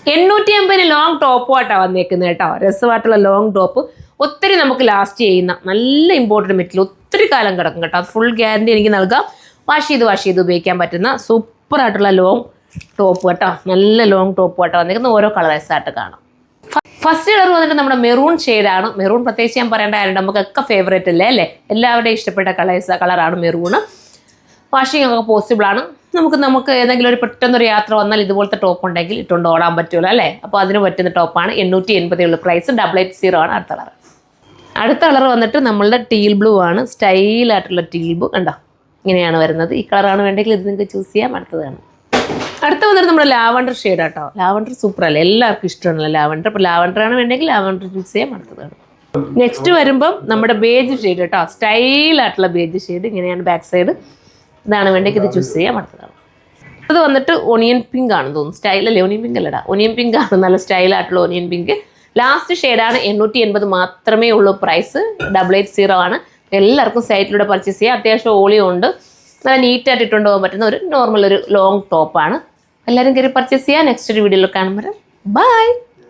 850 long ടോപ്പുമായിട്ടാണ് വന്നേക്കുന്നത് കേട്ടോ. രസമായിട്ടുള്ള long top, ഒത്തിരി നമുക്ക് ലാസ്റ്റ് ചെയ്യുന്ന നല്ല ഇമ്പോർട്ടൻറ്റ് മെറ്റീരിയൽ, ഒത്തിരി കാലം കിടക്കും കേട്ടോ. അത് ഫുൾ ഗ്യാരണ്ടി എനിക്ക് നൽകാം. വാഷ് ചെയ്ത് ഉപയോഗിക്കാൻ പറ്റുന്ന സൂപ്പറായിട്ടുള്ള ലോങ് ടോപ്പ് കേട്ടോ. നല്ല ലോങ് ടോപ്പുമായിട്ടാണ് വന്നേക്കുന്നത്. ഓരോ കളേഴ്സായിട്ട് കാണാം. ഫസ്റ്റ് കളർ വന്നിട്ട് നമ്മുടെ മെറൂൺ ഷെയ്ഡാണ്. മെറൂൺ പ്രത്യേകിച്ച് ഞാൻ പറയേണ്ട കാര്യം നമുക്കൊക്കെ ഫേവറേറ്റ് അല്ലേ. എല്ലാവരുടെയും ഇഷ്ടപ്പെട്ട കളറാണ് മെറൂണ്. വാഷിംഗ് ഒക്കെ പോസിബിളാണ്. നമുക്ക് ഏതെങ്കിലും ഒരു പെട്ടെന്നൊരു യാത്ര വന്നാൽ ഇതുപോലത്തെ ടോപ്പ് ഉണ്ടെങ്കിൽ ഇട്ടുകൊണ്ട് ഓടാൻ പറ്റുമല്ലോ അല്ലേ. അപ്പോൾ അതിന് പറ്റുന്ന ടോപ്പാണ്. 880 പ്രൈസ്. 880 ആണ് അടുത്ത കളർ. അടുത്ത കളർ വന്നിട്ട് നമ്മളുടെ ടീൽ ബ്ലൂ ആണ്. സ്റ്റൈലായിട്ടുള്ള ടീൽ ബ്ലൂ കണ്ടോ, ഇങ്ങനെയാണ് വരുന്നത്. ഈ കളറാണ് വേണ്ടെങ്കിൽ ഇത് നിങ്ങൾക്ക് ചൂസ് ചെയ്യാം. അടുത്തതാണ്. അടുത്ത വന്നിട്ട് നമ്മുടെ ലാവണ്ടർ ഷെയ്ഡ് കേട്ടോ. ലാവണ്ടർ സൂപ്പർ അല്ലേ, എല്ലാവർക്കും ഇഷ്ടമാണല്ലോ ലാവണ്ടർ. അപ്പോൾ ലാവണ്ടറാണ് വേണ്ടെങ്കിൽ ലാവണ്ടർ ചൂസ് ചെയ്യാം. അടുത്തതാണ്. നെക്സ്റ്റ് വരുമ്പം നമ്മുടെ ബേജ് ഷെയ്ഡ് കേട്ടോ. സ്റ്റൈലായിട്ടുള്ള ബേജ് ഷെയ്ഡ്, ഇങ്ങനെയാണ് ബാക്ക് സൈഡ്. ഇതാണ് വേണ്ടെങ്കിൽ ഇത് ചൂസ് ചെയ്യാം. അടുത്തതാണ്. അത് വന്നിട്ട് ഒണിയൻ പിങ്ക് ആണെന്ന് തോന്നുന്നു. സ്റ്റൈലല്ലേ, ഒണിയൻ പിങ്ക് അല്ലടാ, ഒണിയൻ പിങ്ക് ആണ്. നല്ല സ്റ്റൈലായിട്ടുള്ള ഒണിയൻ പിങ്ക്. ലാസ്റ്റ് ഷെയ്ഡാണ്. 880 മാത്രമേ ഉള്ളൂ പ്രൈസ്. 880 ആണ്. എല്ലാവർക്കും സൈറ്റിലൂടെ പർച്ചേസ് ചെയ്യാം. അത്യാവശ്യം ഓളിയും ഉണ്ട്. നല്ല നീറ്റായിട്ട് ഇട്ടുകൊണ്ട് പോകാൻ പറ്റുന്ന ഒരു നോർമൽ ഒരു ലോങ് ടോപ്പാണ്. എല്ലാവരും കയറി പർച്ചേസ് ചെയ്യാം. നെക്സ്റ്റ് ഒരു വീഡിയോയിൽ കാണുമ്പോൾ ബൈ.